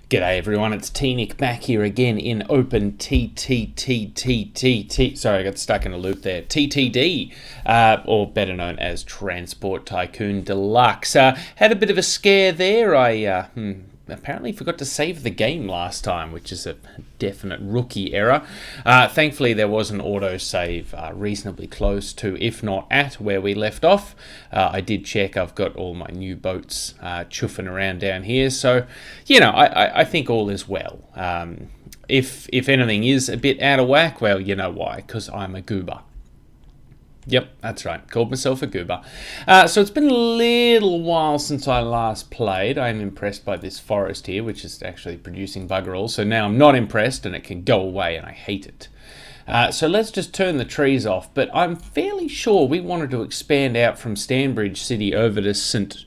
G'day everyone, it's T-Nick back here again in OpenTTD. Sorry, I got stuck in a loop there. TTD, or better known as Transport Tycoon Deluxe. Had a bit of a scare there. I apparently forgot to save the game last time, which is a definite rookie error. Thankfully, there was an autosave reasonably close to, if not at, where we left off. I did check. I've got all my new boats chuffing around down here, so you know, I think all is well. If anything is a bit out of whack, well, you know why? Because I'm a goober. Yep, that's right. Called myself a goober. So it's been a little while since I last played. I'm impressed by this forest here, which is actually producing bugger all. So now I'm not impressed and it can go away and I hate it. So let's just turn the trees off. But I'm fairly sure we wanted to expand out from Stanbridge City over to St.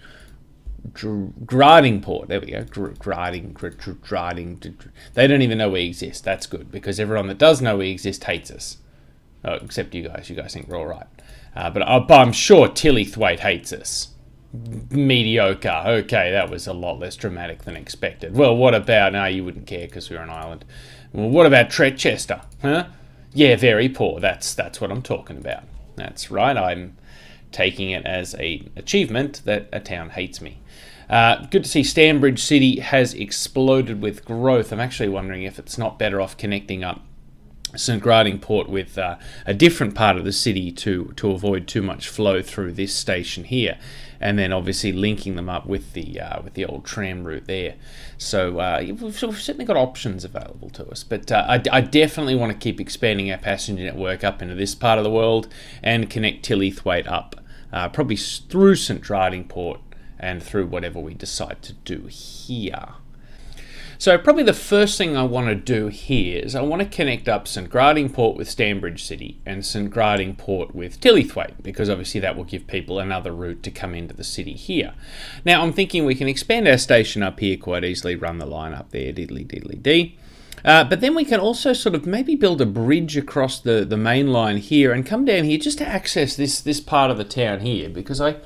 Gradingport. There we go. Grading. They don't even know we exist. That's good, because everyone that does know we exist hates us. Oh, except you guys. You guys think we're all right. But I'm sure Tillythwaite hates us. Mediocre. Okay, that was a lot less dramatic than expected. Well, what about... No, you wouldn't care because we're an island. Well, what about Tretchester? Huh? Yeah, very poor. That's what I'm talking about. That's right. I'm taking it as an achievement that a town hates me. Good to see Stanbridge City has exploded with growth. I'm actually wondering if it's not better off connecting up St. Gradingport with a different part of the city to avoid too much flow through this station here, and then obviously linking them up with the old tram route there. So we've certainly got options available to us, but I definitely want to keep expanding our passenger network up into this part of the world and connect Tillythwaite up, probably through St. Gradingport and through whatever we decide to do here. So probably the first thing I want to do here is I want to connect up St. Gradingport with Stanbridge City and St. Gradingport with Tillythwaite, because obviously that will give people another route to come into the city here. Now I'm thinking we can expand our station up here quite easily, run the line up there, diddly-diddly-dee. But then we can also sort of maybe build a bridge across the main line here and come down here just to access this part of the town here, because I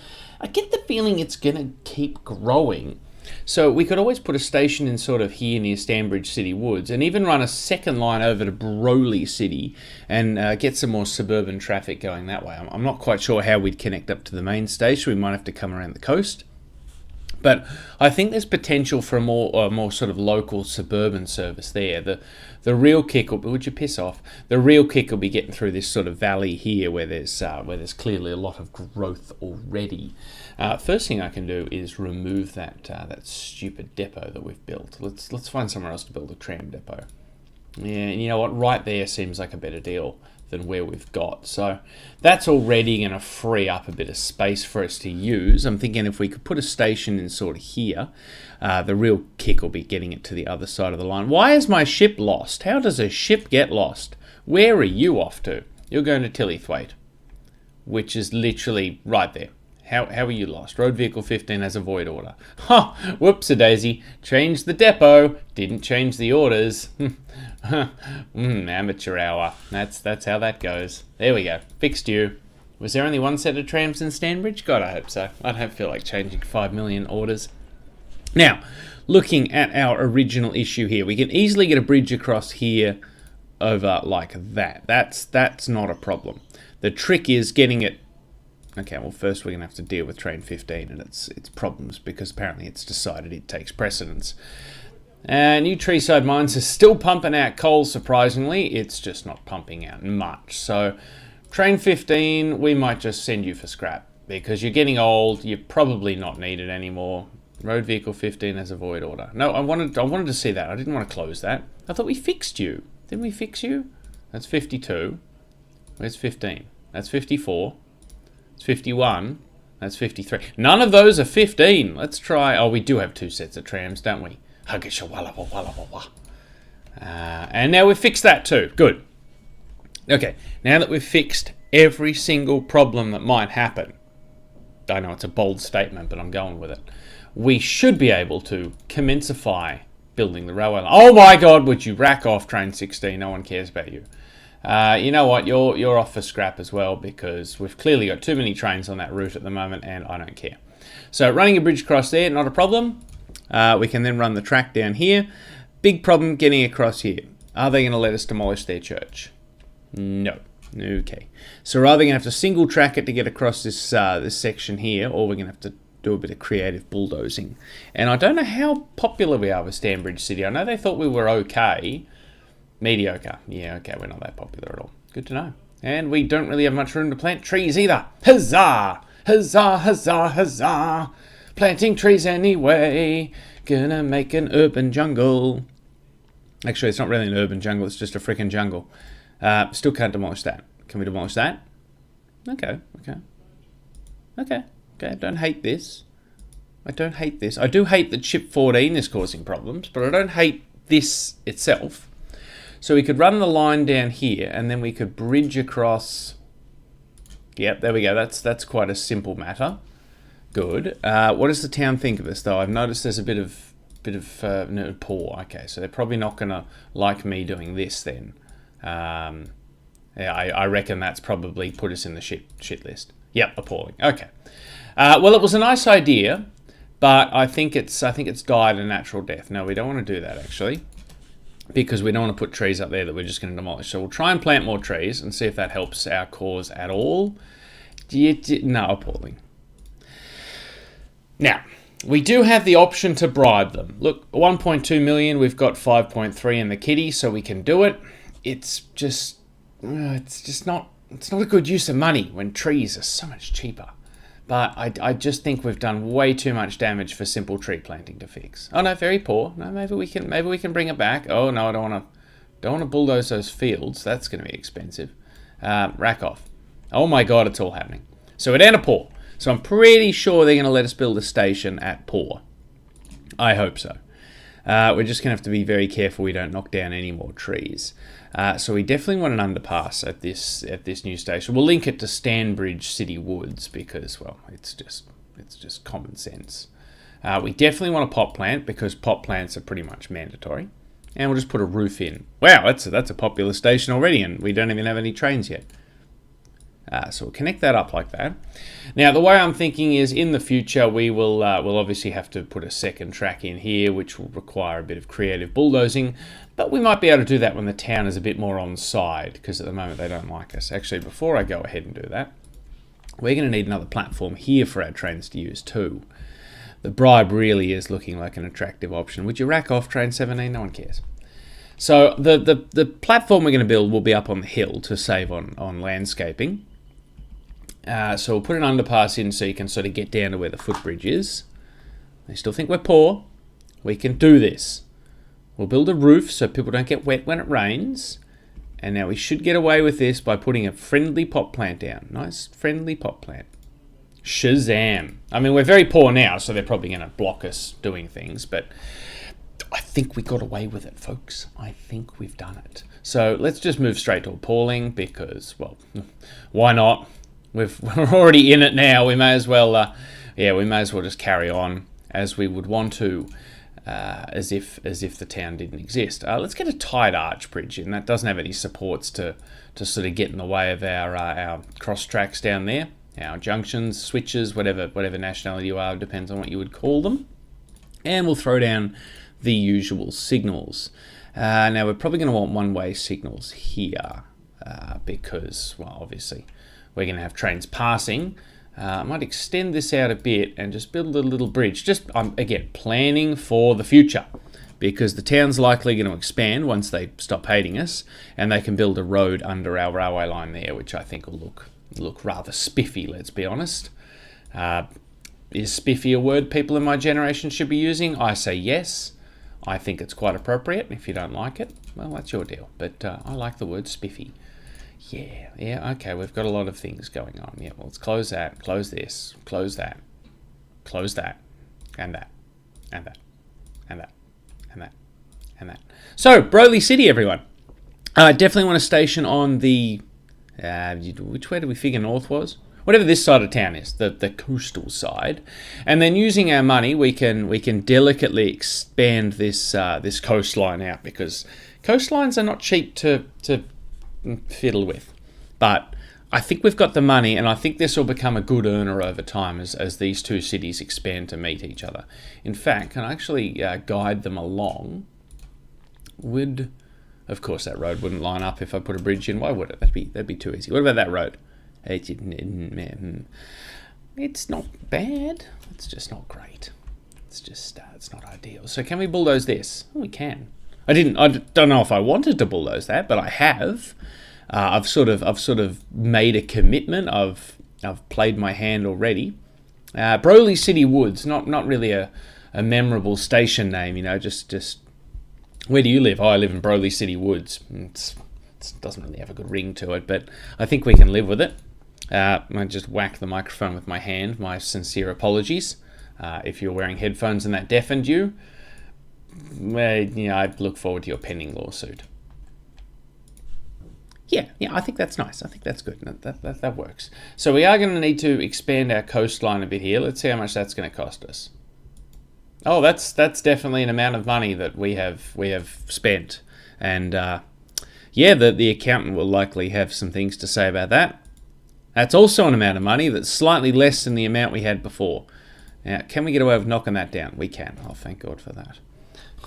get the feeling it's going to keep growing. So we could always put a station in sort of here near Stanbridge City Woods and even run a second line over to Broley City and get some more suburban traffic going that way. I'm not quite sure how we'd connect up to the main station. We might have to come around the coast. But I think there's potential for a more sort of local suburban service there. The real kick will be, would you piss off? The real kick will be getting through this sort of valley here where there's clearly a lot of growth already. First thing I can do is remove that stupid depot that we've built. Let's find somewhere else to build a tram depot. Yeah, and you know what? Right there seems like a better deal than where we've got. So that's already going to free up a bit of space for us to use. I'm thinking if we could put a station in sort of here, the real kick will be getting it to the other side of the line. Why is my ship lost? How does a ship get lost? Where are you off to? You're going to Tillythwaite, which is literally right there. How are you lost? Road Vehicle 15 has a void order. Ha! Whoops-a-daisy. Changed the depot. Didn't change the orders. Amateur hour. That's how that goes. There we go. Fixed you. Was there only one set of trams in Stanbridge? God, I hope so. I don't feel like changing 5 million orders. Now, looking at our original issue here, we can easily get a bridge across here over like that. That's not a problem. The trick is getting it. Okay, well, first we're going to have to deal with train 15 and its problems, because apparently it's decided it takes precedence. New Treeside Mines is still pumping out coal, surprisingly. It's just not pumping out much. So, train 15, we might just send you for scrap, because you're getting old, you're probably not needed anymore. Road Vehicle 15 has a void order. No, I wanted to see that. I didn't want to close that. I thought we fixed you. Didn't we fix you? That's 52. Where's 15? That's 54. It's 51. That's 53. None of those are 15. Let's try... Oh, we do have two sets of trams, don't we? And now we've fixed that too. Good. Okay, now that we've fixed every single problem that might happen, I know it's a bold statement, but I'm going with it, we should be able to commencify building the railway line. Oh my God, would you rack off train 16? No one cares about you. You know what, you're off for scrap as well, because we've clearly got too many trains on that route at the moment and I don't care. So running a bridge across there, not a problem. We can then run the track down here. Big problem getting across here. Are they going to let us demolish their church? No. Okay. So we're either going to have to single track it to get across this this section here, or we're going to have to do a bit of creative bulldozing. And I don't know how popular we are with Stanbridge City. I know they thought we were okay. Mediocre. Yeah, okay, we're not that popular at all. Good to know. And we don't really have much room to plant trees either. Huzzah! Huzzah, huzzah, huzzah! Planting trees anyway. Gonna make an urban jungle. Actually, it's not really an urban jungle, it's just a freaking jungle. Still can't demolish that. Can we demolish that? Okay. Don't hate this. I don't hate this. I do hate that chip 14 is causing problems, but I don't hate this itself. So we could run the line down here, and then we could bridge across. Yep, there we go. That's quite a simple matter. Good. What does the town think of this, though? I've noticed there's a bit of no, poor. Okay, so they're probably not going to like me doing this then. Yeah, I reckon that's probably put us in the shit list. Yep, appalling. Okay. Well, it was a nice idea, but I think it's died a natural death. No, we don't want to do that actually, because we don't want to put trees up there that we're just going to demolish. So we'll try and plant more trees and see if that helps our cause at all. No, appalling. Now, we do have the option to bribe them. Look, 1.2 million, we've got 5.3 in the kitty, so we can do it. It's just not a good use of money when trees are so much cheaper. But I just think we've done way too much damage for simple tree planting to fix. Oh no, very poor. No, maybe we can bring it back. Oh no, I don't want to bulldoze those fields. That's going to be expensive. Rack off. Oh my god, it's all happening. So we're down to poor. So I'm pretty sure they're going to let us build a station at poor. I hope so. We're just going to have to be very careful we don't knock down any more trees. So we definitely want an underpass at this new station. We'll link it to Stanbridge City Woods because, well, it's just common sense. We definitely want a pot plant because pot plants are pretty much mandatory. And we'll just put a roof in. Wow, that's a popular station already, and we don't even have any trains yet. So we'll connect that up like that. Now, the way I'm thinking is in the future, we'll obviously have to put a second track in here, which will require a bit of creative bulldozing, but we might be able to do that when the town is a bit more on side, because at the moment they don't like us. Actually, before I go ahead and do that, we're going to need another platform here for our trains to use too. The bribe really is looking like an attractive option. Would you rack off train 17? No one cares. So the platform we're going to build will be up on the hill to save on landscaping. So we'll put an underpass in so you can sort of get down to where the footbridge is. They still think we're poor. We can do this. We'll build a roof so people don't get wet when it rains. And now we should get away with this by putting a friendly pot plant down. Nice friendly pot plant. Shazam. I mean, we're very poor now, so they're probably going to block us doing things. But I think we got away with it, folks. I think we've done it. So let's just move straight to appalling because, well, why not? We're already in it now. We may as well, just carry on as we would want to, as if the town didn't exist. Let's get a tied arch bridge in. That doesn't have any supports to sort of get in the way of our cross tracks down there, our junctions, switches, whatever nationality you are, depends on what you would call them. And we'll throw down the usual signals. Now we're probably going to want one-way signals here because, well, obviously we're going to have trains passing. I might extend this out a bit and just build a little bridge. Just, again, planning for the future because the town's likely going to expand once they stop hating us and they can build a road under our railway line there, which I think will look rather spiffy, let's be honest. Is spiffy a word people in my generation should be using? I say yes. I think it's quite appropriate. If you don't like it, well, that's your deal. But I like the word spiffy. Yeah, okay, we've got a lot of things going on. Yeah, well, let's close that, close this, close that, and that, and that, and that, and that, and that. So, Broley City, everyone. Definitely want a station on the, which way do we figure north was? Whatever this side of town is, the coastal side. And then using our money, we can delicately expand this coastline out because coastlines are not cheap to fiddle with, but I think we've got the money, and I think this will become a good earner over time as these two cities expand to meet each other. In fact, can I actually guide them along? Of course, that road wouldn't line up if I put a bridge in. Why would it? That'd be too easy. What about that road? It's not bad. It's just not great. It's not ideal. So can we bulldoze this? Oh, we can. I don't know if I wanted to bulldoze that, but I have. I've sort of made a commitment. I've played my hand already. Broley City Woods, not really a memorable station name, just where do you live? Oh, I live in Broley City Woods. It doesn't really have a good ring to it, but I think we can live with it. I just whacked the microphone with my hand. My sincere apologies. If you're wearing headphones and that deafened you, I look forward to your pending lawsuit. Yeah, I think that's nice. I think that's good. That works. So we are going to need to expand our coastline a bit here. Let's see how much that's going to cost us. Oh, that's definitely an amount of money that we have spent, and the accountant will likely have some things to say about that. That's also an amount of money that's slightly less than the amount we had before. Now, can we get away with knocking that down? We can. Oh, thank God for that.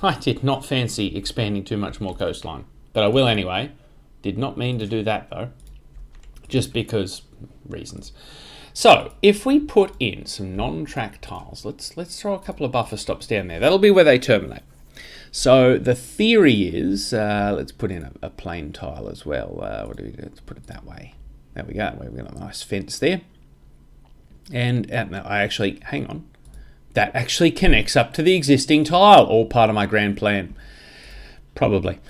I did not fancy expanding too much more coastline, but I will anyway. Did not mean to do that though, just because reasons. So if we put in some non-track tiles, let's throw a couple of buffer stops down there. That'll be where they terminate. So the theory is, let's put in a plain tile as well. What do we do? Let's put it that way. There we go. We've got a nice fence there. And hang on. That actually connects up to the existing tile, all part of my grand plan. Probably.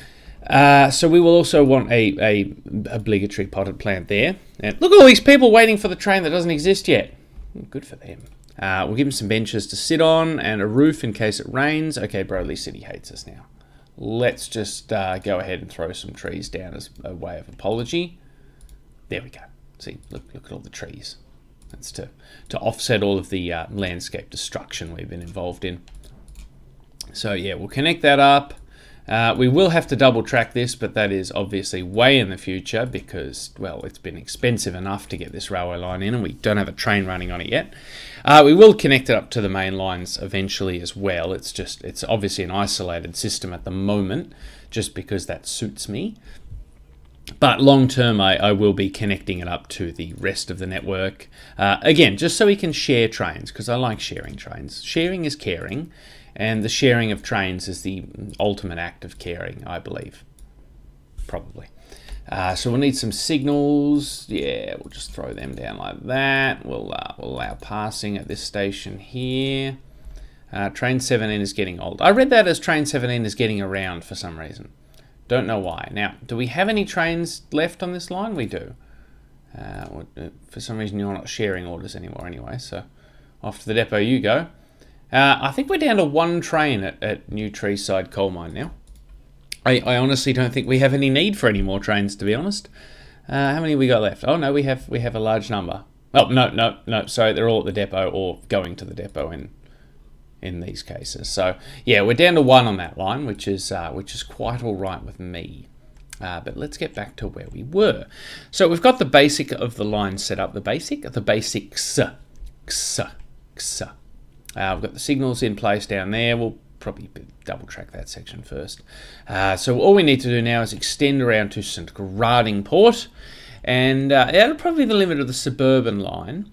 So we will also want a obligatory potted plant there. And look at all these people waiting for the train that doesn't exist yet. Good for them. We'll give them some benches to sit on and a roof in case it rains. Okay, Broley City hates us now. Let's just go ahead and throw some trees down as a way of apology. There we go. See, look at all the trees. That's to offset all of the landscape destruction we've been involved in. So yeah, we'll connect that up. We will have to double track this, but that is obviously way in the future because, well, it's been expensive enough to get this railway line in and we don't have a train running on it yet. We will connect it up to the main lines eventually as well. It's obviously an isolated system at the moment just because that suits me. But long term, I will be connecting it up to the rest of the network. Again, just so we can share trains because I like sharing trains. Sharing is caring. And the sharing of trains is the ultimate act of caring, I believe. Probably. So we'll need some signals. Yeah, we'll just throw them down like that. We'll allow passing at this station here. Train 17 is getting old. I read that as train 17 is getting around for some reason. Don't know why. Now, do we have any trains left on this line? We do. For some reason, you're not sharing orders anymore anyway, so off to the depot you go. I think we're down to one train at New Treeside Coal Mine now. I honestly don't think we have any need for any more trains, to be honest. How many we got left? Oh, no, we have a large number. Oh, no, sorry, they're all at the depot or going to the depot in these cases. So, yeah, we're down to one on that line, which is quite all right with me. But let's get back to where we were. So we've got the basic of the line set up. The basics. We've got the signals in place down there. We'll probably double track that section first. So all we need to do now is extend around to St Grading Port. And that'll probably be the limit of the suburban line.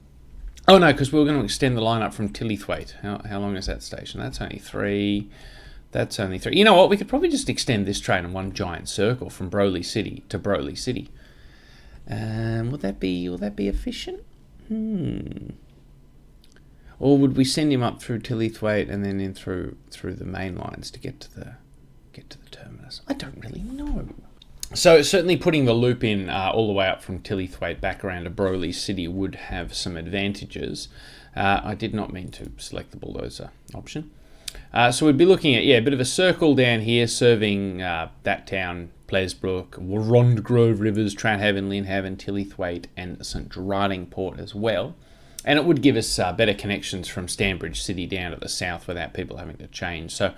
Oh no, because we were going to extend the line up from Tillythwaite. How long is that station? That's only 3. That's only 3. You know what? We could probably just extend this train in one giant circle from Broley City to Broley City. Will that be efficient? Or would we send him up through Tillythwaite and then in through the main lines to get to the terminus? I don't really know. So certainly putting the loop in all the way up from Tillythwaite back around to Broley City would have some advantages. I did not mean to select the bulldozer option. So we'd be looking at, a bit of a circle down here serving that town, Plesbrook, Warrond Grove Rivers, Tranhaven, Linhaven, Tillythwaite and St Grading Port as well. And it would give us better connections from Stanbridge City down to the south without people having to change. So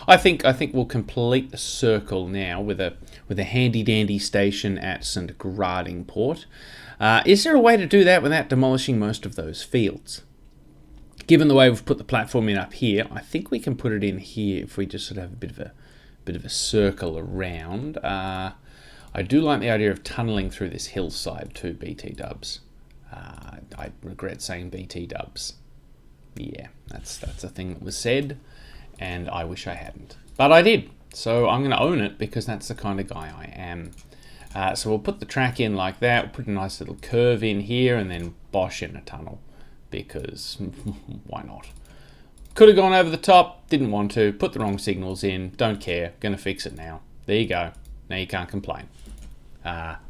I think we'll complete the circle now with a handy dandy station at St Gradingport. Is there a way to do that without demolishing most of those fields? Given the way we've put the platform in up here, I think we can put it in here if we just sort of have a bit of a circle around. I do like the idea of tunnelling through this hillside too, BT dubs. I regret saying BT dubs. Yeah, that's a thing that was said, and I wish I hadn't. But I did, so I'm going to own it because that's the kind of guy I am. So we'll put the track in like that, we'll put a nice little curve in here, and then bosh in a tunnel, because why not? Could have gone over the top, didn't want to, put the wrong signals in, don't care, going to fix it now. There you go, now you can't complain.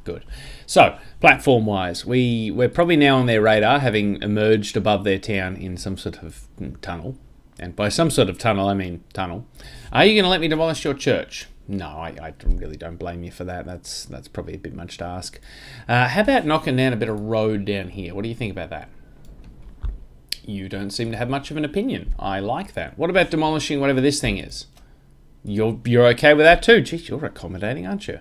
Good. So, platform-wise, we're probably now on their radar, having emerged above their town in some sort of tunnel. And by some sort of tunnel, I mean tunnel. Are you going to let me demolish your church? No, I really don't blame you for that. That's probably a bit much to ask. How about knocking down a bit of road down here? What do you think about that? You don't seem to have much of an opinion. I like that. What about demolishing whatever this thing is? You're okay with that too? Geez, you're accommodating, aren't you?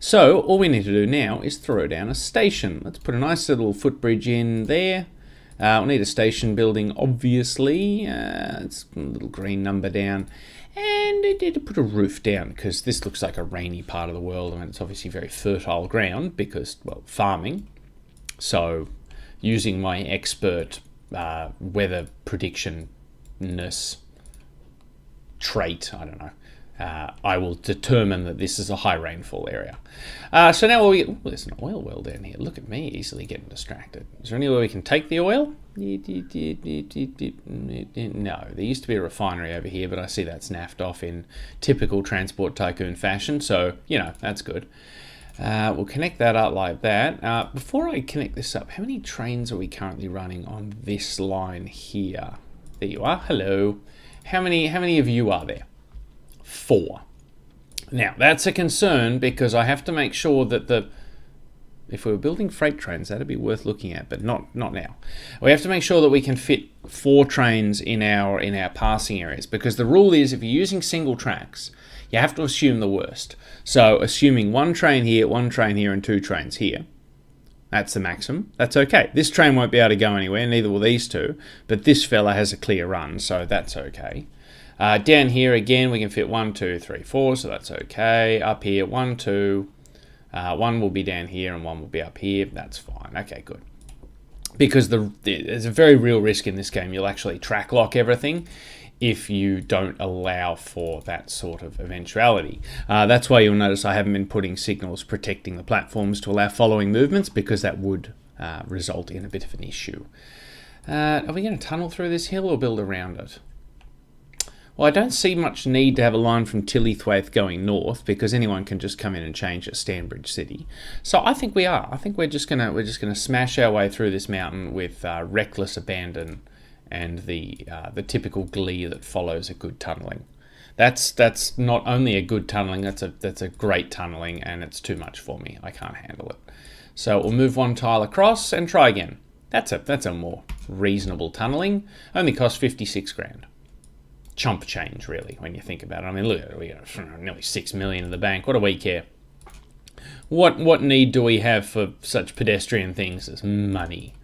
So, all we need to do now is throw down a station. Let's put a nice little footbridge in there. We'll need a station building, obviously. It's a little green number down. And I need to put a roof down, because this looks like a rainy part of the world. I mean, it's obviously very fertile ground, because, well, farming. So, using my expert weather prediction-ness trait, I don't know. I will determine that this is a high rainfall area. So now there's an oil well down here. Look at me, easily getting distracted. Is there any way we can take the oil? No, there used to be a refinery over here, but I see that's naffed off in typical transport tycoon fashion, so, you know, that's good. We'll connect that up like that. Before I connect this up, how many trains are we currently running on this line here? There you are, hello. How many of you are there? 4. Now, that's a concern because I have to make sure that if we were building freight trains, that'd be worth looking at, but not now. We have to make sure that we can fit 4 trains in our passing areas, because the rule is if you're using single tracks, you have to assume the worst. So, assuming 1 train here, 1 train here, and 2 trains here, that's the maximum. That's okay. This train won't be able to go anywhere, neither will these 2, but this fella has a clear run, so that's okay. Down here again, we can fit 1, 2, 3, 4, so that's okay. Up here, 1, 2. 1 will be down here and 1 will be up here. That's fine. Okay, good. Because there's a very real risk in this game. You'll actually track lock everything if you don't allow for that sort of eventuality. That's why you'll notice I haven't been putting signals protecting the platforms to allow following movements, because that would result in a bit of an issue. Are we going to tunnel through this hill or build around it? Well, I don't see much need to have a line from Tillythwaite going north, because anyone can just come in and change at Stanbridge City. So I think we are. I think we're just gonna smash our way through this mountain with reckless abandon and the typical glee that follows a good tunnelling. That's not only a good tunnelling. That's a great tunnelling, and it's too much for me. I can't handle it. So we'll move 1 tile across and try again. That's a more reasonable tunnelling. Only cost 56 grand. Chump change, really, when you think about it. I mean, look at it, we got nearly 6 million in the bank. What do we care? What need do we have for such pedestrian things as money?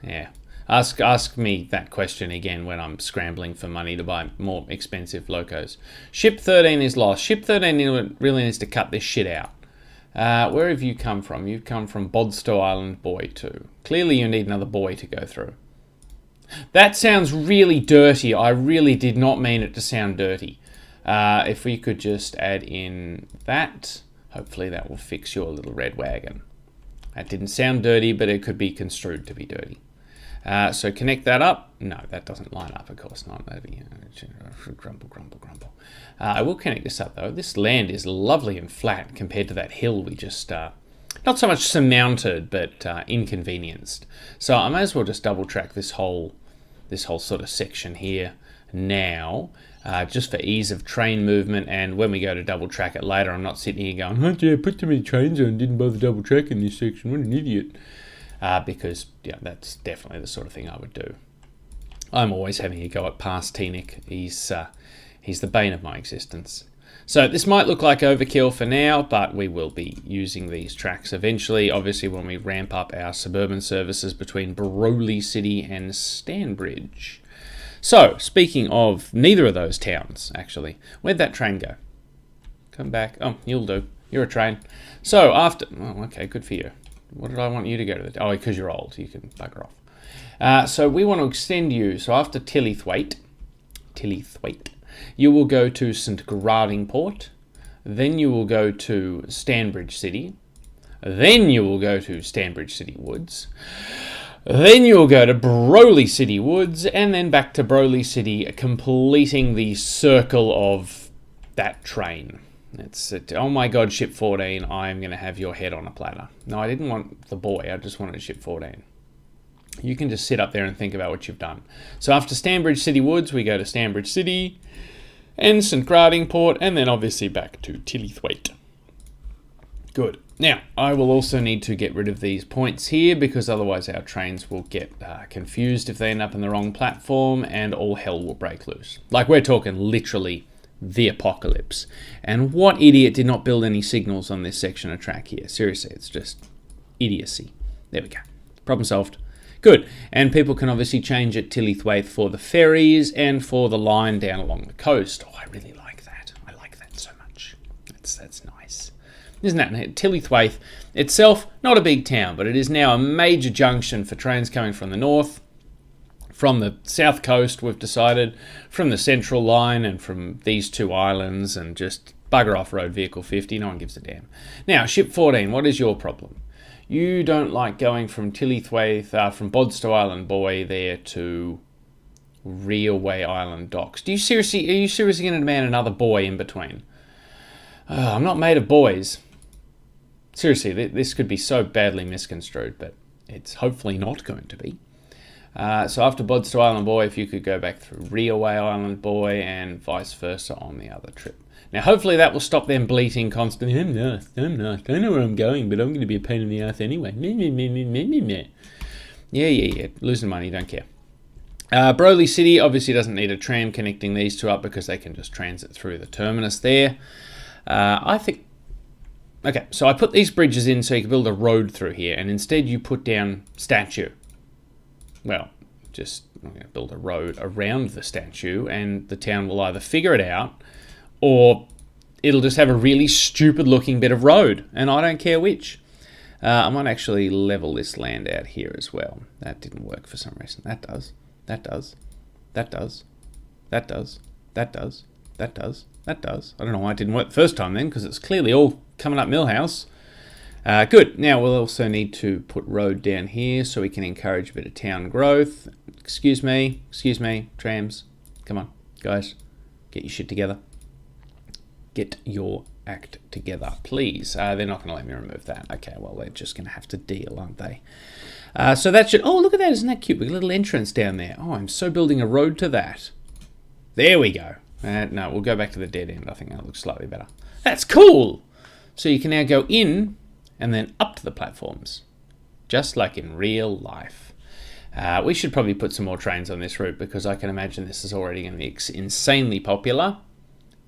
Yeah. Ask me that question again when I'm scrambling for money to buy more expensive locos. Ship 13 is lost. Ship 13 really needs to cut this shit out. Where have you come from? You've come from Bodstow Island Buoy 2. Clearly you need another buoy to go through. That sounds really dirty. I really did not mean it to sound dirty. If we could just add in that, hopefully that will fix your little red wagon. That didn't sound dirty, but it could be construed to be dirty. So connect that up. No, that doesn't line up, of course not. Grumble, grumble, grumble. I will connect this up, though. This land is lovely and flat compared to that hill we just... not so much surmounted, but inconvenienced. So I may as well just double track this whole sort of section here now, just for ease of train movement. And when we go to double track it later, I'm not sitting here going, "Oh, yeah, put too many trains on, didn't bother double tracking this section. What an idiot." because that's definitely the sort of thing I would do. I'm always having a go at past Teenick. He's the bane of my existence. So this might look like overkill for now, but we will be using these tracks eventually, obviously when we ramp up our suburban services between Broley City and Stanbridge. So, speaking of neither of those towns, actually, where'd that train go? Come back. Oh, you'll do. You're a train. So, after... Oh, okay, good for you. What did I want you to go to? Oh, because you're old. You can bugger off. So, we want to extend you. So, after Tillythwaite, you will go to St. Gradingport. Then you will go to Stanbridge City. Then you will go to Stanbridge City Woods. Then you'll go to Broley City Woods, and then back to Broley City, completing the circle of that train. Oh my god, ship 14, I'm going to have your head on a platter. No, I didn't want the boy, I just wanted ship 14. You can just sit up there and think about what you've done. So after Stanbridge City Woods, we go to Stanbridge City, and St. Gradingport, and then obviously back to Tillythwaite. Good. Now, I will also need to get rid of these points here because otherwise our trains will get confused if they end up in the wrong platform and all hell will break loose. Like, we're talking literally the apocalypse. And what idiot did not build any signals on this section of track here? Seriously, it's just idiocy. There we go. Problem solved. Good. And people can obviously change at Tillythwaite for the ferries and for the line down along the coast. Oh, I really like that. I like that so much. That's nice. Isn't that? Tillythwaite itself, not a big town, but it is now a major junction for trains coming from the north, from the south coast, we've decided, from the central line and from these two islands, and just bugger off road vehicle 50, no one gives a damn. Now, ship 14, what is your problem? You don't like going from Tillythwaite, from Bodstow Island Buoy there to Reelway Island Docks. Are you seriously going to demand another buoy in between? I'm not made of buoys. Seriously, this could be so badly misconstrued, but it's hopefully not going to be. So after Bodstow Island Buoy, if you could go back through Reelway Island Buoy and vice versa on the other trip. Now, hopefully that will stop them bleating constantly. I'm not. I know where I'm going, but I'm going to be a pain in the ass anyway. Yeah. Losing money, don't care. Broley City obviously doesn't need a tram connecting these two up because they can just transit through the terminus there. I think... Okay, so I put these bridges in so you can build a road through here, and instead you put down statue. Well, just I'm going to build a road around the statue, and the town will either figure it out, or it'll just have a really stupid looking bit of road, and I don't care which. I might actually level this land out here as well. That didn't work for some reason. That does. That does. That does. That does. That does. That does. That does. I don't know why it didn't work the first time then, because it's clearly all coming up Millhouse. Good. Now we'll also need to put road down here so we can encourage a bit of town growth. Excuse me, trams. Come on, guys. Get your shit together. Get your act together, please. They're not going to let me remove that. Okay, well, they're just going to have to deal, aren't they? So that should... Oh, look at that. Isn't that cute? With a little entrance down there. Oh, I'm so building a road to that. There we go. No, we'll go back to the dead end. I think that looks slightly better. That's cool! So you can now go in and then up to the platforms. Just like in real life. We should probably put some more trains on this route because I can imagine this is already going to be insanely popular.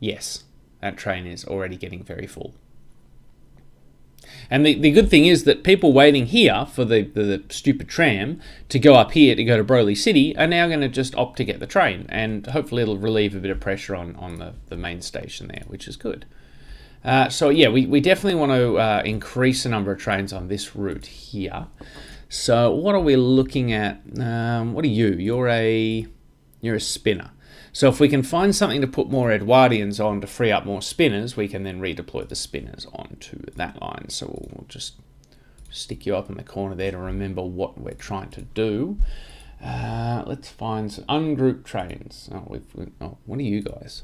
Yes, that train is already getting very full. And the good thing is that people waiting here for the stupid tram to go up here to go to Broley City are now going to just opt to get the train. And hopefully it'll relieve a bit of pressure on the main station there, which is good. So yeah, we definitely want to increase the number of trains on this route here. So what are we looking at? What are you? You're a spinner. So if we can find something to put more Edwardians on to free up more spinners, we can then redeploy the spinners onto that line. So we'll just stick you up in the corner there to remember what we're trying to do. Let's find some ungrouped trains. Oh, what are you guys?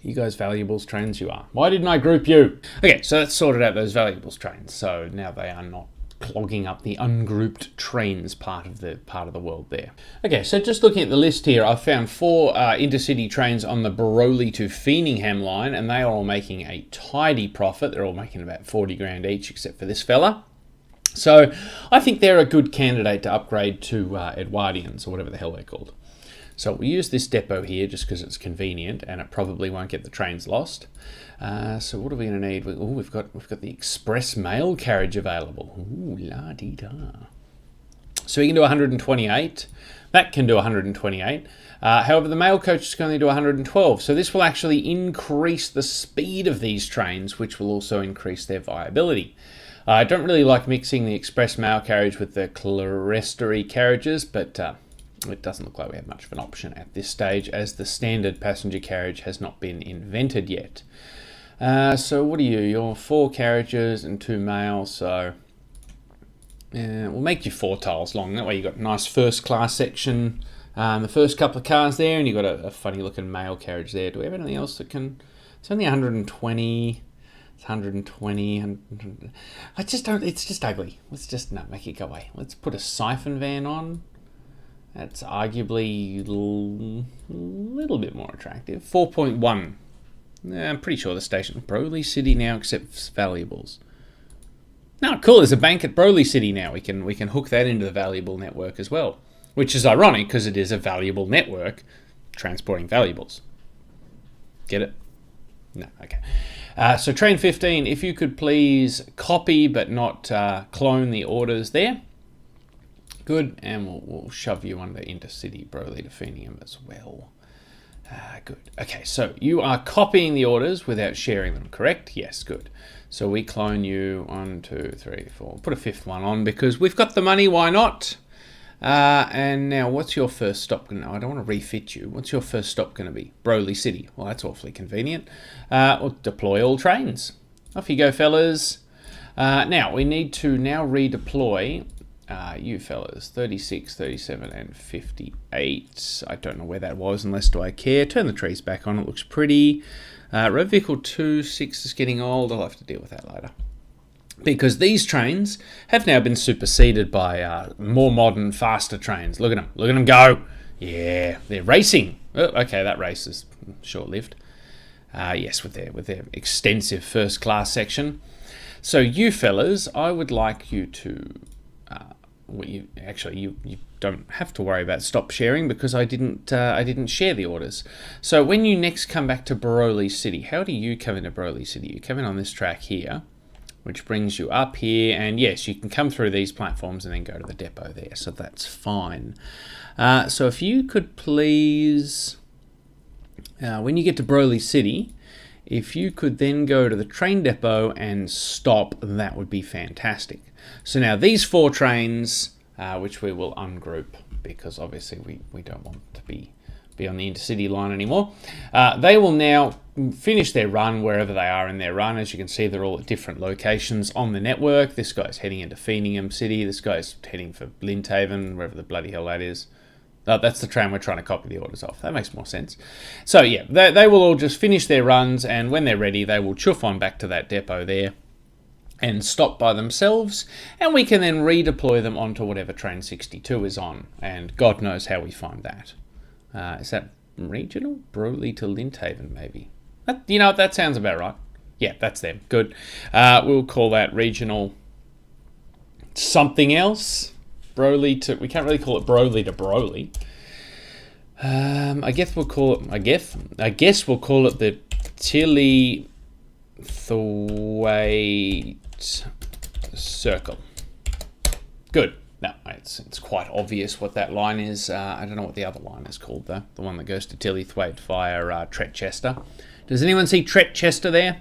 You guys valuables trains you are. Why didn't I group you? Okay, so that's sorted out those valuables trains. So now they are not clogging up the ungrouped trains part of the world there. Okay, so just looking at the list here, I've found 4 intercity trains on the Broley to Feeningham line, and they are all making a tidy profit. They're all making about 40 grand each, except for this fella. So I think they're a good candidate to upgrade to Edwardians, or whatever the hell they're called. So we'll use this depot here just because it's convenient and it probably won't get the trains lost. So what are we going to need? We've got the express mail carriage available. Ooh, la-dee-da. So we can do 128. That can do 128. However, the mail coach can only do 112. So this will actually increase the speed of these trains, which will also increase their viability. I don't really like mixing the express mail carriage with the clerestory carriages, but it doesn't look like we have much of an option at this stage, as the standard passenger carriage has not been invented yet. So what are you? You're 4 carriages and 2 mail, so we'll make you 4 tiles long. That way you've got a nice first class section, the first couple of cars there, and you've got a funny looking mail carriage there. Do we have anything else that can... It's only 120... It's 120. I just don't... It's just ugly. Let's just not make it go away. Let's put a siphon van on. That's arguably a little bit more attractive. 4.1. I'm pretty sure the station... Broly City now accepts valuables. No, cool. There's a bank at Broly City now. We can hook that into the valuable network as well. Which is ironic because it is a valuable network transporting valuables. Get it? No, okay. So train 15, if you could please copy but not clone the orders there. Good, and we'll shove you under Intercity Broly to Fenium as well. Good. Okay, so you are copying the orders without sharing them, correct? Yes, good. So we clone you 1, 2, 3, 4. Put a 5th one on because we've got the money, why not? And now, what's your first stop? No, I don't want to refit you. What's your first stop going to be? Broly City. Well, that's awfully convenient. We'll deploy all trains. Off you go, fellas. Now, we need to now redeploy you fellas. 36, 37, and 58. I don't know where that was, unless do I care. Turn the trees back on. It looks pretty. Road Vehicle 2, 6 is getting old. I'll have to deal with that later. Because these trains have now been superseded by more modern, faster trains. Look at them. Look at them go. Yeah, they're racing. Oh, okay, that race is short-lived. Yes, with their extensive first-class section. So you fellas, I would like you to... you don't have to worry about stop sharing because I didn't share the orders. So when you next come back to Broly City, how do you come into Broly City? You come in on this track here, which brings you up here, and yes, you can come through these platforms and then go to the depot there, so that's fine. So if you could please, when you get to Broly City, if you could then go to the train depot and stop, that would be fantastic. So now these 4 trains, which we will ungroup, because obviously we don't want to be on the intercity line anymore. They will now finish their run wherever they are in their run. As you can see, they're all at different locations on the network. This guy's heading into Fenium City. This guy's heading for Blinthaven, wherever the bloody hell that is. Oh, that's the train we're trying to copy the orders off. That makes more sense. So yeah, they will all just finish their runs, and when they're ready, they will chuff on back to that depot there and stop by themselves, and we can then redeploy them onto whatever train 62 is on, and God knows how we find that. Is that regional? Broly to Linthaven, maybe. You know what, that sounds about right. Yeah, that's them. Good. We'll call that regional something else. Broly to... We can't really call it Broly to Broly. I guess we'll call it... I guess we'll call it the Tillythwaite Circle. Good. No, it's quite obvious what that line is. I don't know what the other line is called, though. The one that goes to Tillythwaite via Tretchester. Does anyone see Tretchester there?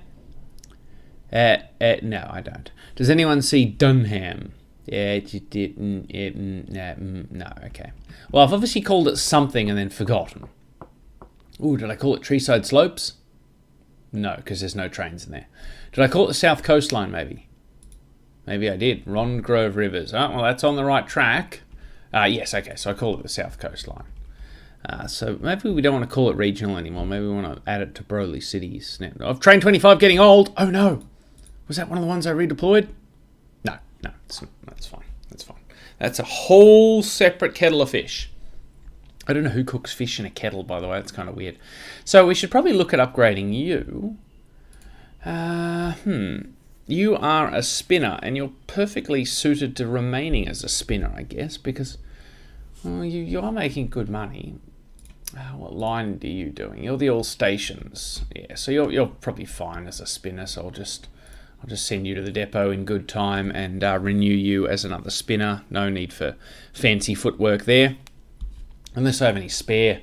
No, I don't. Does anyone see Dunham? Yeah, no, okay. Well, I've obviously called it something and then forgotten. Ooh, did I call it Treeside Slopes? No, because there's no trains in there. Did I call it the South Coastline, maybe? Maybe I did. Rongrove Rivers. Oh, well, that's on the right track. Yes, okay, so I call it the South Coastline. So maybe we don't want to call it regional anymore. Maybe we want to add it to Broly Cities. Of Train 25 getting old. Oh, no. Was that one of the ones I redeployed? No, that's fine. That's fine. That's a whole separate kettle of fish. I don't know who cooks fish in a kettle, by the way. That's kind of weird. So we should probably look at upgrading you. you are a spinner, and you're perfectly suited to remaining as a spinner, I guess, because well, you are making good money. What line are you doing? You're the all stations. Yeah, so you're probably fine as a spinner, so I'll just send you to the depot in good time and renew you as another spinner. No need for fancy footwork there. Unless I have any spare.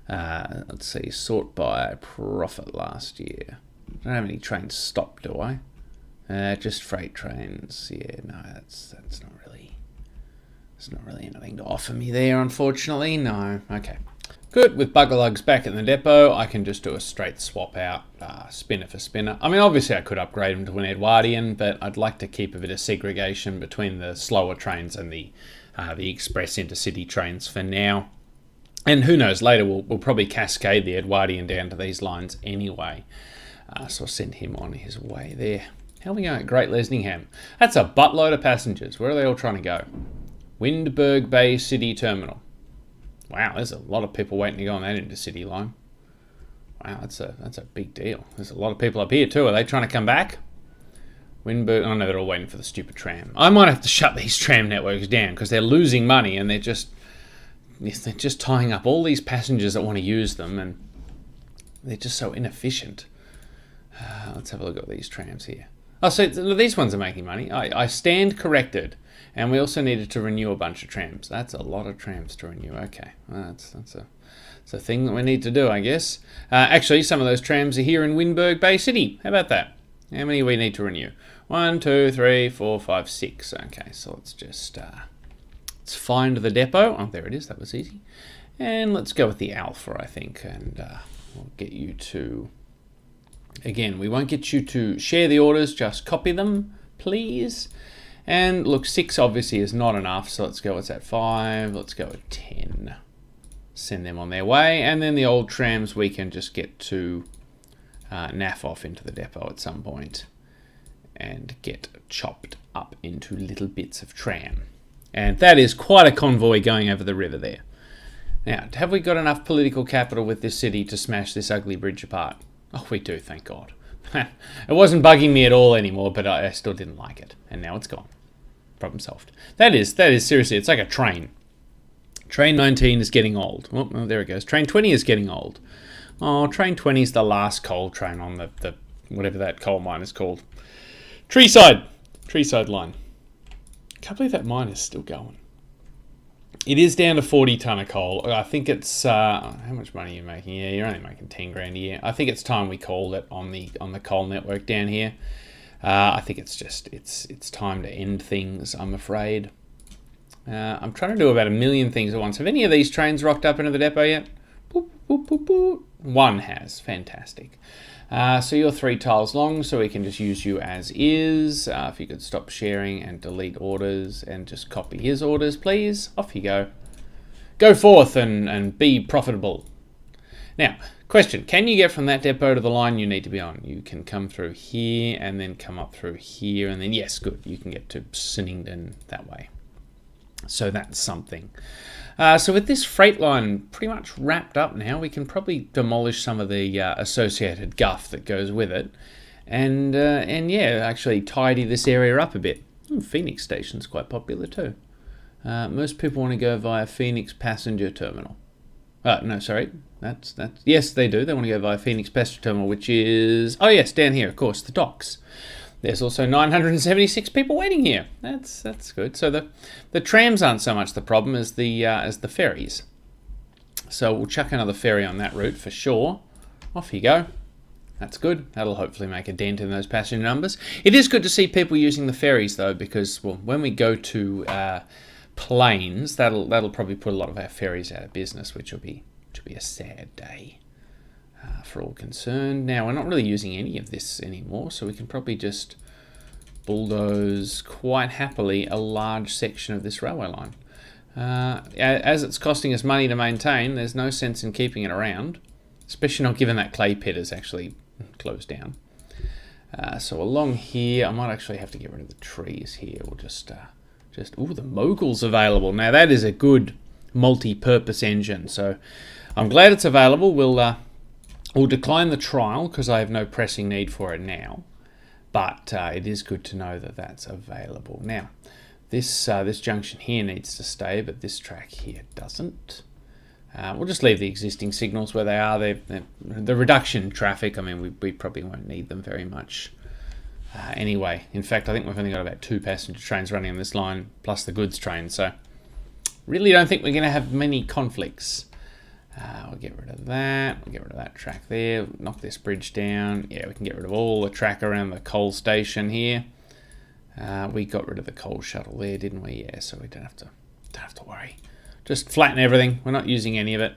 Let's see, sort by profit last year. I don't have any trains stopped, do I? Just freight trains. Yeah, no, that's not really. There's not really anything to offer me there, unfortunately. No. Okay. Good. With Buggerlugs back in the depot, I can just do a straight swap out, spinner for spinner. I mean, obviously I could upgrade them to an Edwardian, but I'd like to keep a bit of segregation between the slower trains and the express intercity trains for now. And who knows, later we'll probably cascade the Edwardian down to these lines anyway. So I'll send him on his way there. How are we going at Great Lesningham? That's a buttload of passengers. Where are they all trying to go? Windberg Bay City Terminal. Wow, there's a lot of people waiting to go on that intercity line. Wow, that's a big deal. There's a lot of people up here too. Are they trying to come back? Windberg. Oh no, they're all waiting for the stupid tram. I might have to shut these tram networks down because they're losing money and they're just tying up all these passengers that want to use them, and they're just so inefficient. Let's have a look at these trams here. Oh, so these ones are making money. I stand corrected. And we also needed to renew a bunch of trams. That's a lot of trams to renew. Okay, well, that's a thing that we need to do, I guess. Actually, some of those trams are here in Windberg Bay City. How about that? How many we need to renew? 1, 2, 3, 4, 5, 6. Okay, so let's just let's find the depot. Oh, there it is. That was easy. And let's go with the Alpha, I think, and we'll get you to. Again, we won't get you to share the orders, just copy them, please. And look, 6 obviously is not enough, so let's go, what's that, 5, let's go at 10. Send them on their way, and then the old trams we can just get to naff off into the depot at some point and get chopped up into little bits of tram. And that is quite a convoy going over the river there. Now, have we got enough political capital with this city to smash this ugly bridge apart? Oh, we do, thank God. It wasn't bugging me at all anymore, but I still didn't like it. And now it's gone. Problem solved. That is seriously, it's like a train. Train 19 is getting old. Oh, there it goes. Train 20 is getting old. Oh, train 20 is the last coal train on the whatever that coal mine is called. Treeside line. Can't believe that mine is still going. It is down to 40 tonne of coal. I think it's how much money are you making? Yeah, you're only making 10 grand a year. I think it's time we called it on the coal network down here. I think it's just it's time to end things, I'm afraid. I'm trying to do about 1 million things at once. Have any of these trains rocked up into the depot yet? Boop, boop, boop, boop. One has. Fantastic. So you're 3 tiles long, so we can just use you as is. If you could stop sharing and delete orders and just copy his orders, please. Off you go. Go forth and be profitable. Now, question. Can you get from that depot to the line you need to be on? You can come through here and then come up through here. And then, yes, good. You can get to Snington that way. So that's something. So with this freight line pretty much wrapped up now, we can probably demolish some of the associated guff that goes with it, and yeah, actually tidy this area up a bit. Phoenix Station's quite popular too. Most people want to go via Phoenix Passenger Terminal. No, sorry, that's yes, they do. They want to go via Phoenix Passenger Terminal, which is yes, down here, of course, the docks. There's also 976 people waiting here. That's good. So the trams aren't so much the problem as the ferries. So we'll chuck another ferry on that route for sure. Off you go. That's good. That'll hopefully make a dent in those passenger numbers. It is good to see people using the ferries though, because well, when we go to planes, that'll probably put a lot of our ferries out of business, which will be a sad day. For all concerned. Now, we're not really using any of this anymore, so we can probably just bulldoze quite happily a large section of this railway line. As it's costing us money to maintain, there's no sense in keeping it around, especially not given that clay pit is actually closed down. So along here, I might actually have to get rid of the trees here. We'll just the Mogul's available. Now, that is a good multi-purpose engine, so I'm glad it's available. We'll decline the trial because I have no pressing need for it now. but it is good to know that that's available. Now, this junction here needs to stay, but this track here doesn't. We'll just leave the existing signals where they are. The reduction in traffic, I mean, we probably won't need them very much anyway. In fact, I think we've only got about 2 passenger trains running on this line, plus the goods train, so really don't think we're going to have many conflicts. We'll get rid of that. We'll get rid of that track there. Knock this bridge down. Yeah, we can get rid of all the track around the coal station here. We got rid of the coal shuttle there, didn't we? Yeah, so we don't have to worry. Just flatten everything. We're not using any of it.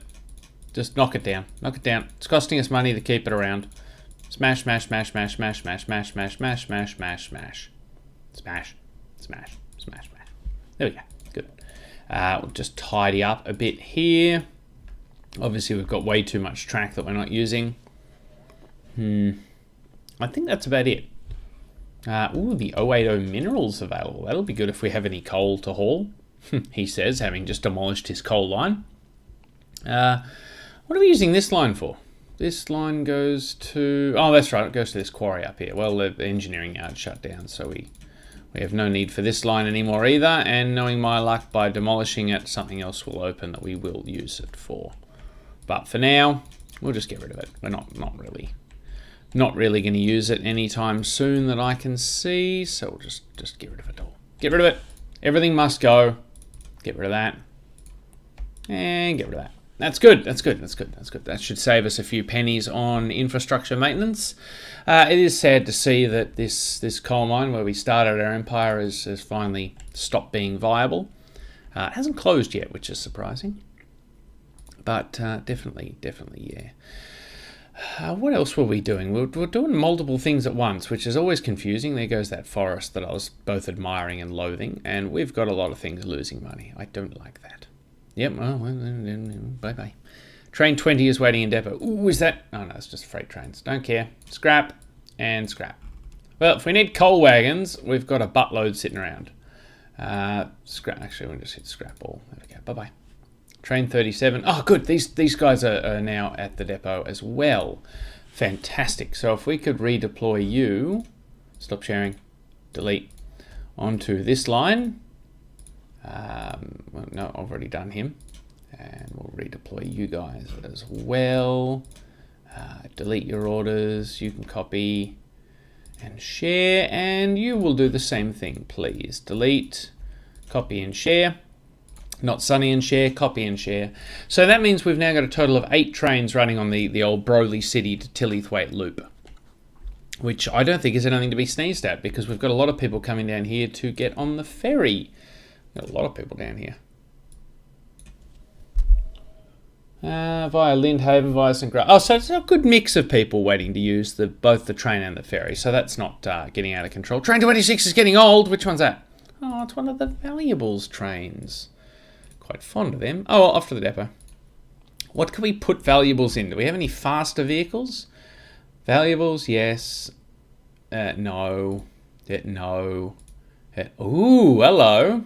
Just knock it down. Knock it down. It's costing us money to keep it around. Smash, smash, smash, smash, smash, smash, smash, smash, smash, smash, smash, smash. Smash, smash, smash, smash. There we go. Good. We'll just tidy up a bit here. Obviously, we've got way too much track that we're not using. I think that's about it. Ooh, the 080 minerals available. That'll be good if we have any coal to haul, he says, having just demolished his coal line. What are we using this line for? This line goes to... Oh, that's right, it goes to this quarry up here. Well, the engineering yard shut down, so we have no need for this line anymore either, and knowing my luck, by demolishing it, something else will open that we will use it for. But for now, we'll just get rid of it. We're not really going to use it anytime soon that I can see, so we'll just get rid of it all. Get rid of it. Everything must go. Get rid of that. And get rid of that. That's good. That's good. That's good. That's good. That should save us a few pennies on infrastructure maintenance. It is sad to see that this coal mine where we started our empire has finally stopped being viable. It hasn't closed yet, which is surprising. But definitely, yeah. What else were we doing? We're doing multiple things at once, which is always confusing. There goes that forest that I was both admiring and loathing, and we've got a lot of things losing money. I don't like that. Yep, well, bye-bye. Train 20 is waiting in depot. Ooh, is that... Oh, no, it's just freight trains. Don't care. Scrap and scrap. Well, if we need coal wagons, we've got a buttload sitting around. Scrap. Actually, we'll just hit scrap all. There we go. Bye-bye. Train 37. Oh, good. These guys are now at the depot as well. Fantastic. So if we could redeploy you, stop sharing, delete, onto this line. Well, no, I've already done him. And we'll redeploy you guys as well. Delete your orders. You can copy and share. And you will do the same thing, please. Delete, copy and share. Not Sunny and share, copy and share. So that means we've now got a total of 8 trains running on the old Broly City to Tillythwaite loop, which I don't think is anything to be sneezed at, because we've got a lot of people coming down here to get on the ferry. Got a lot of people down here. Via Lindhaven, via St. Grey. Oh, so it's a good mix of people waiting to use both the train and the ferry, so that's not getting out of control. Train 26 is getting old. Which one's that? Oh, it's one of the valuables trains. Quite fond of them. Oh, off to the depot. What can we put valuables in? Do we have any faster vehicles? Valuables, yes. No. No. Ooh, hello.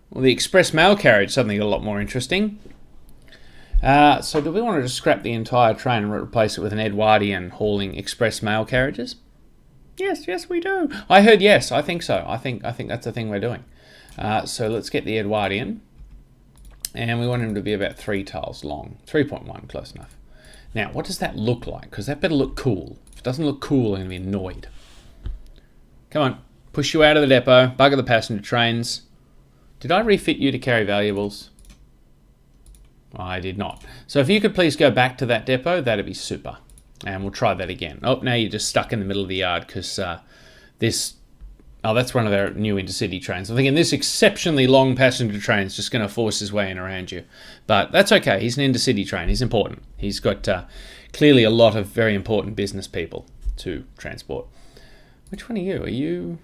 Well, the express mail carriage suddenly got a lot more interesting. So do we want to just scrap the entire train and replace it with an Edwardian hauling express mail carriages? Yes, we do. I heard yes. I think so. I think that's the thing we're doing. So let's get the Edwardian. And we want him to be about 3 tiles long. 3.1, close enough. Now, what does that look like? Because that better look cool. If it doesn't look cool, I'm going to be annoyed. Come on. Push you out of the depot. Bugger the passenger trains. Did I refit you to carry valuables? I did not. So if you could please go back to that depot, that'd be super. And we'll try that again. Oh, now you're just stuck in the middle of the yard because this... Oh, that's one of their new intercity trains. I'm thinking this exceptionally long passenger train is just going to force his way in around you. But that's okay. He's an intercity train. He's important. He's got clearly a lot of very important business people to transport. Which one are you? Are you...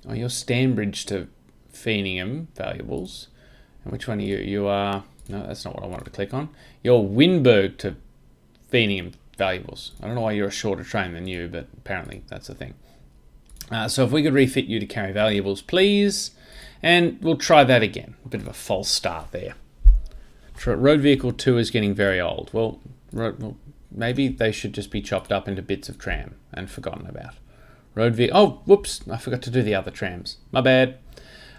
Oh, you're Stanbridge to Feeningham valuables. And which one are you? You are... No, that's not what I wanted to click on. You're Winburg to Feeningham valuables. I don't know why you're a shorter train than you, but apparently that's the thing. So if we could refit you to carry valuables, please. And we'll try that again. A bit of a false start there. Road vehicle 2 is getting very old. Well, maybe they should just be chopped up into bits of tram and forgotten about. Oh, whoops, I forgot to do the other trams. My bad.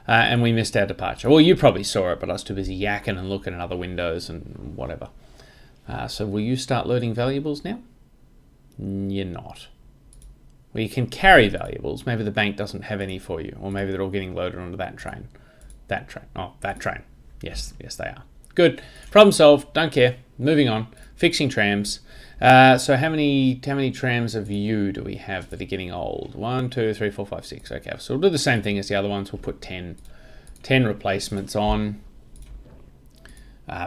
And we missed our departure. Well, you probably saw it, but I was too busy yakking and looking at other windows and whatever. So will you start loading valuables now? You're not. Well, you can carry valuables. Maybe the bank doesn't have any for you, or maybe they're all getting loaded onto that train. That train. Oh, that train. Yes, they are. Good. Problem solved. Don't care. Moving on. Fixing trams. So how many trams of you do we have that are getting old? 1, 2, 3, 4, 5, 6. Okay, so we'll do the same thing as the other ones. We'll put 10 replacements on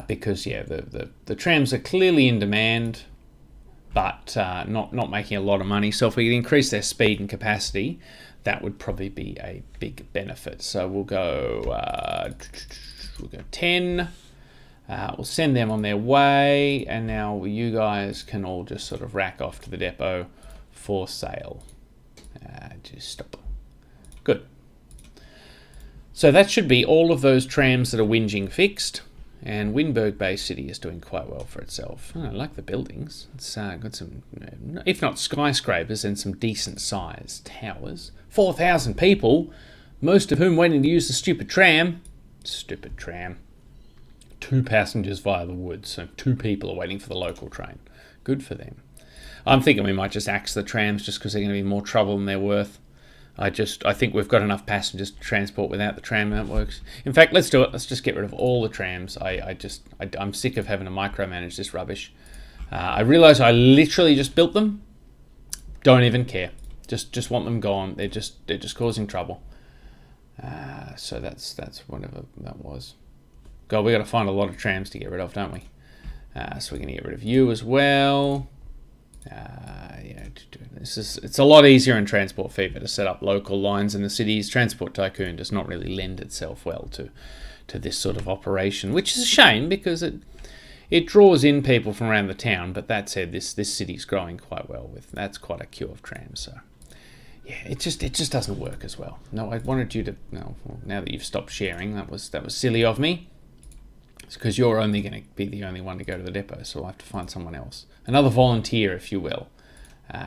because yeah, the trams are clearly in demand, but not making a lot of money. So if we could increase their speed and capacity, that would probably be a big benefit. So we'll go 10. We'll send them on their way, and now you guys can all just sort of rack off to the depot for sale. Just stop. Good. So that should be all of those trams that are whinging fixed, and Windberg Bay City is doing quite well for itself. I like the buildings. It's got some, if not skyscrapers, then some decent sized towers. 4,000 people, most of whom waiting to use the stupid tram. Stupid tram. 2 passengers via the woods, so 2 people are waiting for the local train. Good for them. I'm thinking we might just axe the trams just because they're going to be more trouble than they're worth. I think we've got enough passengers to transport without the tram networks. In fact, let's do it. Let's just get rid of all the trams. I'm sick of having to micromanage this rubbish. I realise I literally just built them. Don't even care. Just want them gone. They're just causing trouble. So that's whatever that was. God, we got to find a lot of trams to get rid of, don't we? So we're going to get rid of you as well. It's a lot easier in Transport Fever to set up local lines in the cities. Transport Tycoon does not really lend itself well to this sort of operation, which is a shame because it draws in people from around the town. But that said, this city's growing quite well. That's quite a queue of trams. So yeah, it just doesn't work as well. No, I wanted you to. No, now that you've stopped sharing, that was silly of me. It's because you're only going to be the only one to go to the depot, so I'll have to find someone else. Another volunteer, if you will.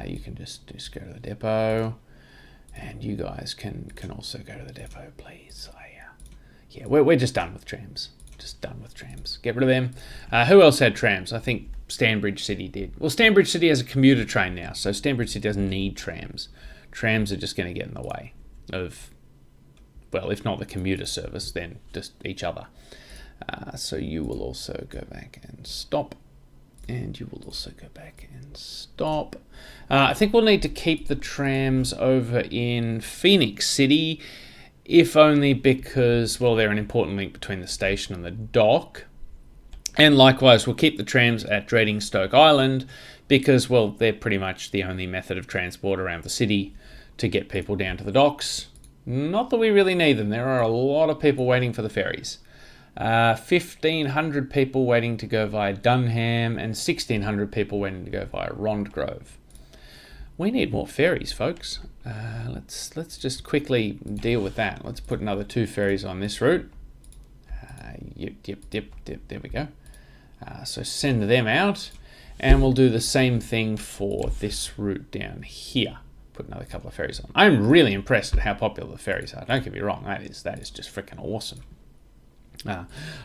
You can just go to the depot, and you guys can also go to the depot, please. Yeah, we're just done with trams. Just done with trams. Get rid of them. Who else had trams? I think Stanbridge City did. Well, Stanbridge City has a commuter train now, so Stanbridge City doesn't need trams. Trams are just going to get in the way of, well, if not the commuter service, then just each other. So you will also go back and stop. And you will also go back and stop. I think we'll need to keep the trams over in Phoenix City, if only because, well, they're an important link between the station and the dock. And likewise, we'll keep the trams at Stoke Island because, well, they're pretty much the only method of transport around the city to get people down to the docks. Not that we really need them. There are a lot of people waiting for the ferries. 1,500 people waiting to go via Dunham and 1,600 people waiting to go via Rondgrove. We need more ferries, folks. Let's just quickly deal with that. Let's put another 2 ferries on this route. Yep, there we go. So send them out, and we'll do the same thing for this route down here. Put another couple of ferries on. I'm really impressed at how popular the ferries are. Don't get me wrong, that is just freaking awesome.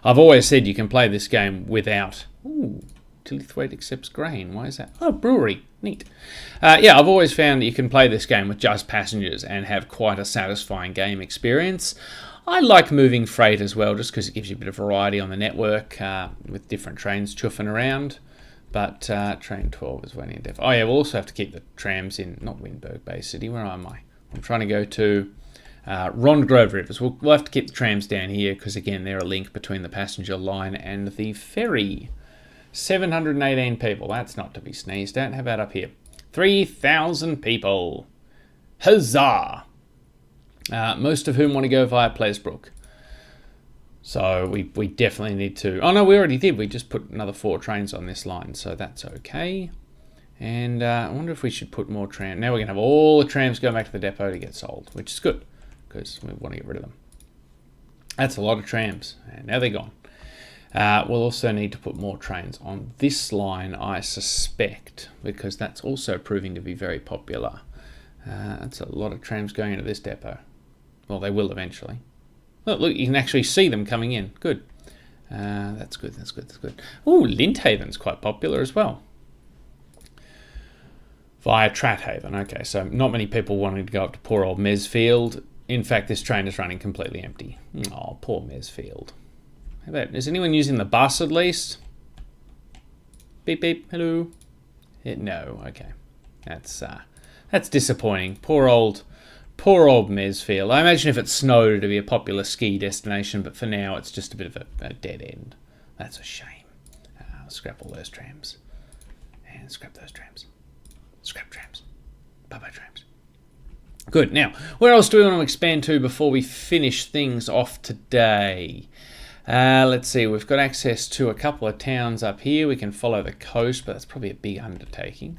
I've always said you can play this game without... Ooh, Tillythwaite accepts grain. Why is that? Oh, brewery. Neat. Yeah, I've always found that you can play this game with just passengers and have quite a satisfying game experience. I like moving freight as well, just because it gives you a bit of variety on the network with different trains chuffing around. But train 12 is waiting in depth. Oh yeah, we'll also have to keep the trams in, not Windberg Bay City. Where am I? I'm trying to go to... Rondgrove Rivers. We'll have to keep the trams down here because, again, they're a link between the passenger line and the ferry. 718 people. That's not to be sneezed at. How about up here? 3,000 people. Huzzah! Most of whom want to go via Pleasbrook. So we definitely need to... Oh, no, we already did. We just put another 4 trains on this line, so that's okay. And I wonder if we should put more trams. Now we're going to have all the trams go back to the depot to get sold, which is good, because we want to get rid of them. That's a lot of trams, and now they're gone. We'll also need to put more trains on this line, I suspect, because that's also proving to be very popular. That's a lot of trams going into this depot. Well, they will eventually. Look, you can actually see them coming in. Good. That's good, that's good, that's good. Oh, Linthaven's quite popular as well. Via Strathaven. Okay, so not many people wanting to go up to poor old Mesfield. In fact, this train is running completely empty. Oh, poor Mesfield. How about, is anyone using the bus at least? Beep, beep, hello. No, okay. That's disappointing. Poor old Mesfield. I imagine if it snowed, it'd be a popular ski destination, but for now, it's just a bit of a dead end. That's a shame. I'll scrap all those trams. And scrap those trams. Scrap trams. Bye-bye trams. Good. Now, where else do we want to expand to before we finish things off today? Let's see. We've got access to a couple of towns up here. We can follow the coast, but that's probably a big undertaking.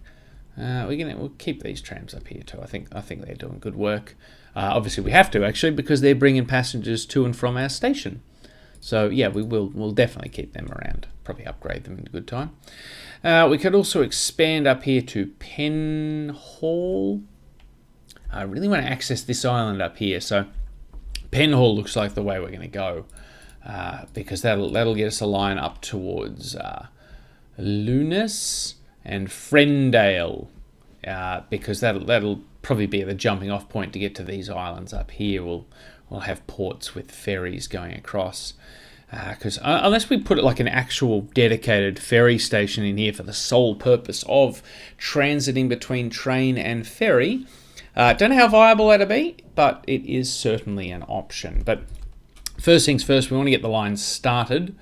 We'll keep these trams up here too. I think they're doing good work. Obviously, we have to actually because they're bringing passengers to and from our station. So yeah, we'll definitely keep them around. Probably upgrade them in good time. We could also expand up here to Penhall. I really want to access this island up here. So Penhall looks like the way we're going to go because that'll get us a line up towards Lunas and Frendale, because that'll probably be the jumping off point to get to these islands up here. We'll have ports with ferries going across, because unless we put it like an actual dedicated ferry station in here for the sole purpose of transiting between train and ferry, don't know how viable that'll be, but it is certainly an option. But first things first, we want to get the line started.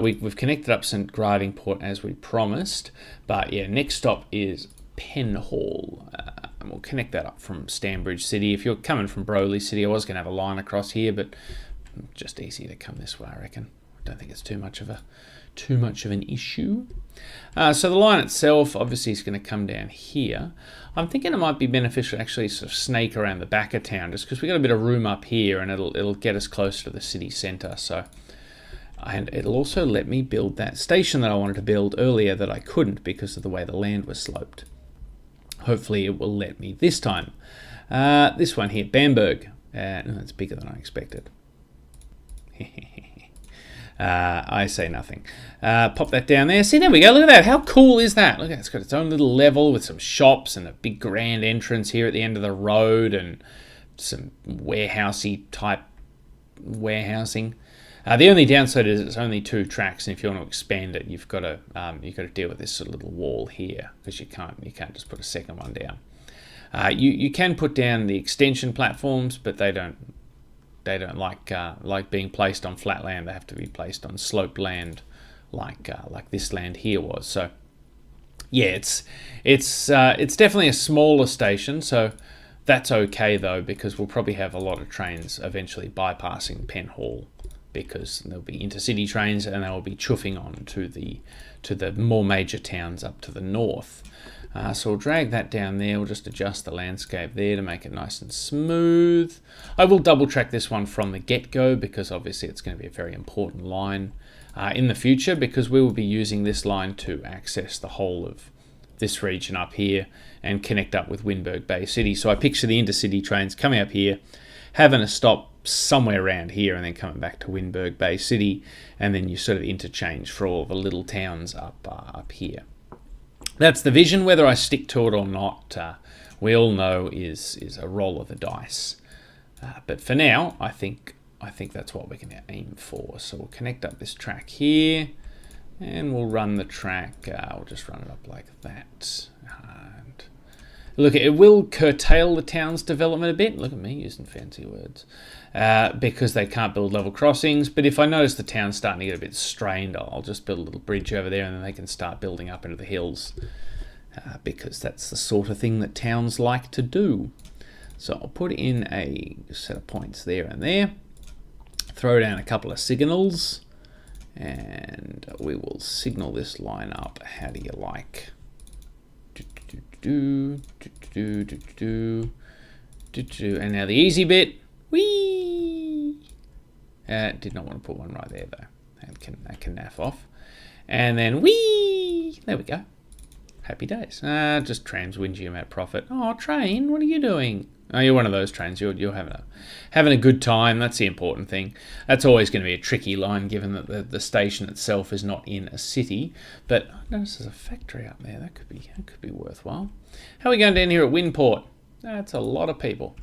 We've connected up St. Griding Port as we promised, but yeah, next stop is Penhall, and we'll connect that up from Stanbridge City. If you're coming from Broley City, I was going to have a line across here, but just easier to come this way, I reckon. I don't think it's too much of an issue. So the line itself, obviously, is going to come down here. I'm thinking it might be beneficial to actually sort of snake around the back of town, just because we've got a bit of room up here, and it'll get us closer to the city centre. So. And it'll also let me build that station that I wanted to build earlier that I couldn't because of the way the land was sloped. Hopefully it will let me this time. This one here, Bamberg. No, it's bigger than I expected. I say nothing. Pop that down there. See, there we go. Look at that. How cool is that? Look at it. It's got its own little level with some shops and a big grand entrance here at the end of the road and some warehousey type warehousing. The only downside is it's only 2 tracks, and if you want to expand it, you've got to deal with this sort of little wall here because you can't just put a second one down. You can put down the extension platforms, but they don't like being placed on flat land. They have to be placed on sloped land, like this land here was. So yeah, it's definitely a smaller station. So that's okay though, because we'll probably have a lot of trains eventually bypassing Penhall, because there'll be intercity trains and they will be chuffing on to the more major towns up to the north. So we'll drag that down there. We'll just adjust the landscape there to make it nice and smooth. I will double track this one from the get-go because obviously it's going to be a very important line in the future, because we will be using this line to access the whole of this region up here and connect up with Wynberg Bay City. So I picture the intercity trains coming up here, having a stop somewhere around here and then coming back to Wynberg Bay City, and then you sort of interchange for all the little towns up here. That's the vision. Whether I stick to it or not, we all know is a roll of the dice. But for now, I think that's what we're going to aim for. So we'll connect up this track here, and we'll run the track. We'll just run it up like that. And look, it will curtail the town's development a bit. Look at me using fancy words. Because they can't build level crossings. But if I notice the town's starting to get a bit strained, I'll just build a little bridge over there and then they can start building up into the hills. Because that's the sort of thing that towns like to do. So I'll put in a set of points there and there. Throw down a couple of signals. And we will signal this line up. How do you like? And now the easy bit. Whee! Did not want to put one right there though. That can naff off. And then whee! There we go. Happy days. Just trams whingy about profit. Oh, train, what are you doing? Oh, you're one of those trains. You're having a good time. That's the important thing. That's always going to be a tricky line, given that the station itself is not in a city. But notice there's a factory up there. That could be worthwhile. How are we going down here at Windport? That's a lot of people.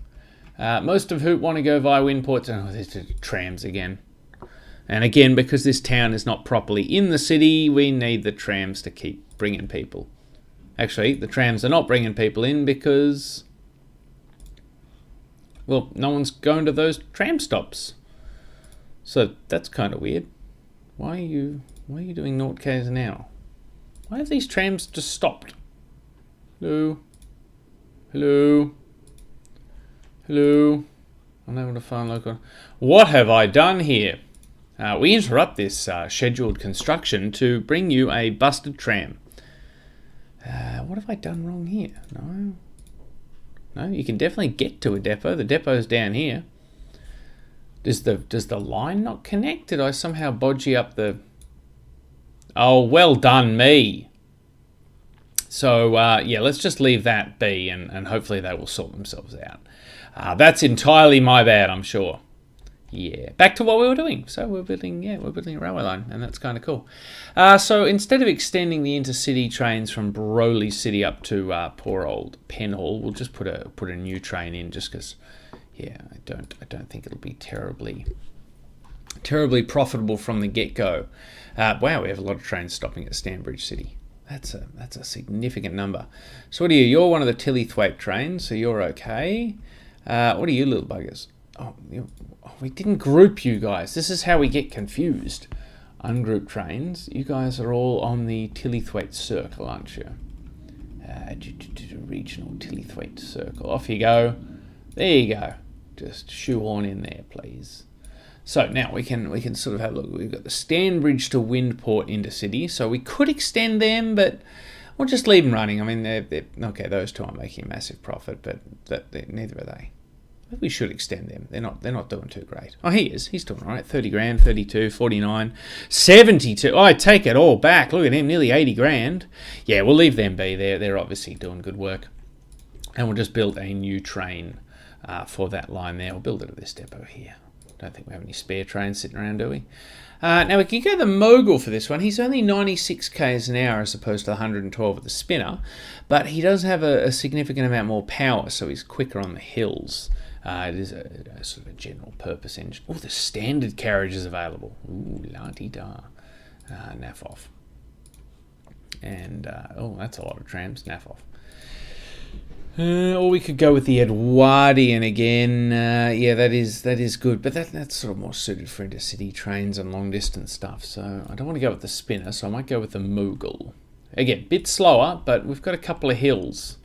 Most of who want to go via Windport. Oh, there's the trams again. And again, because this town is not properly in the city, we need the trams to keep bringing people. Actually, the trams are not bringing people in because, well, no one's going to those tram stops. So that's kind of weird. Why are you doing 0 k's an hour? Why have these trams just stopped? Hello? Hello? Hello? Unable to find local. What have I done here? We interrupt this scheduled construction to bring you a busted tram. What have I done wrong here? No, you can definitely get to a depot. The depot's down here. Does the line not connect? Did I somehow bodgy up the... Oh, well done me. So, yeah, let's just leave that be, and hopefully they will sort themselves out. That's entirely my bad, I'm sure. Yeah, back to what we were doing. So we're building a railway line, and that's kind of cool. So instead of extending the intercity trains from Broly City up to poor old Penhall, we'll just put a new train in, just because, yeah, I don't think it'll be terribly profitable from the get-go. Wow, we have a lot of trains stopping at Stanbridge City. That's a significant number. So what are you? You're one of the Tillythwaite trains, so you're okay. What are you, little buggers? Oh, we didn't group you guys. This is how we get confused. Ungrouped trains. You guys are all on the Tillythwaite Circle, aren't you? Regional Tillythwaite Circle. Off you go. There you go. Just shoehorn in there, please. So now we can sort of have a look. We've got the Stanbridge to Windport intercity. So we could extend them, but we'll just leave them running. I mean, they're okay. Those two aren't making a massive profit, but neither are they. Maybe we should extend them. They're not doing too great. Oh, he is. He's doing all right. 30 grand, 32, 49, 72. Oh, I take it all back. Look at him, nearly 80 grand. Yeah, we'll leave them be. They're obviously doing good work. And we'll just build a new train for that line there. We'll build it at this depot here. Don't think we have any spare trains sitting around, do we? Now we can go the Mogul for this one. He's only 96 k's an hour as opposed to 112 at the Spinner, but he does have a significant amount more power, so he's quicker on the hills. It is a sort of a general purpose engine. Oh, the standard carriage is available. Ooh, la-di-da. Naff off. And, oh, that's a lot of trams. Naff off. Or we could go with the Edwardian again. Yeah, that is good, but that's sort of more suited for intercity trains and long distance stuff. So I don't want to go with the Spinner, so I might go with the Mogul. Again, bit slower, but we've got a couple of hills.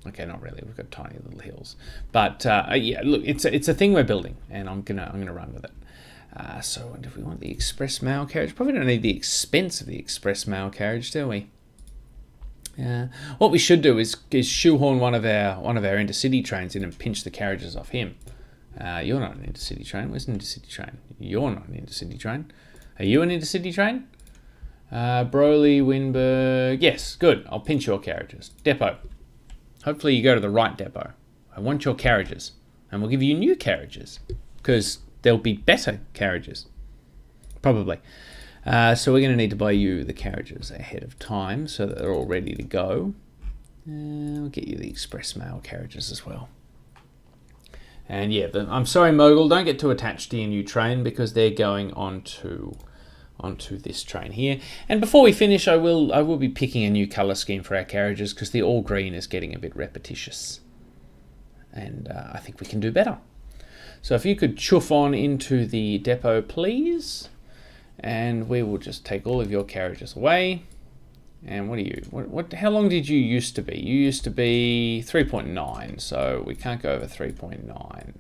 Okay, not really. We've got tiny little hills, but yeah, look, it's a thing we're building, and I'm gonna run with it. So, if we want the express mail carriage, probably don't need the expense of the express mail carriage, do we? What we should do is shoehorn one of our intercity trains in and pinch the carriages off him. You're not an intercity train. Where's an intercity train? You're not an intercity train. Are you an intercity train? Broly, Winburg. Yes, good. I'll pinch your carriages. Depot. Hopefully you go to the right depot. I want your carriages. And we'll give you new carriages. Because there'll be better carriages. Probably. So we're going to need to buy you the carriages ahead of time so that they're all ready to go. We'll get you the express mail carriages as well. And yeah, I'm sorry, Mogul, don't get too attached to your new train because they're going onto this train here. And before we finish, I will be picking a new colour scheme for our carriages because the all green is getting a bit repetitious. And I think we can do better. So if you could chuff on into the depot, please. And we will just take all of your carriages away. And what are you? How long did you used to be? You used to be 3.9, so we can't go over 3.9.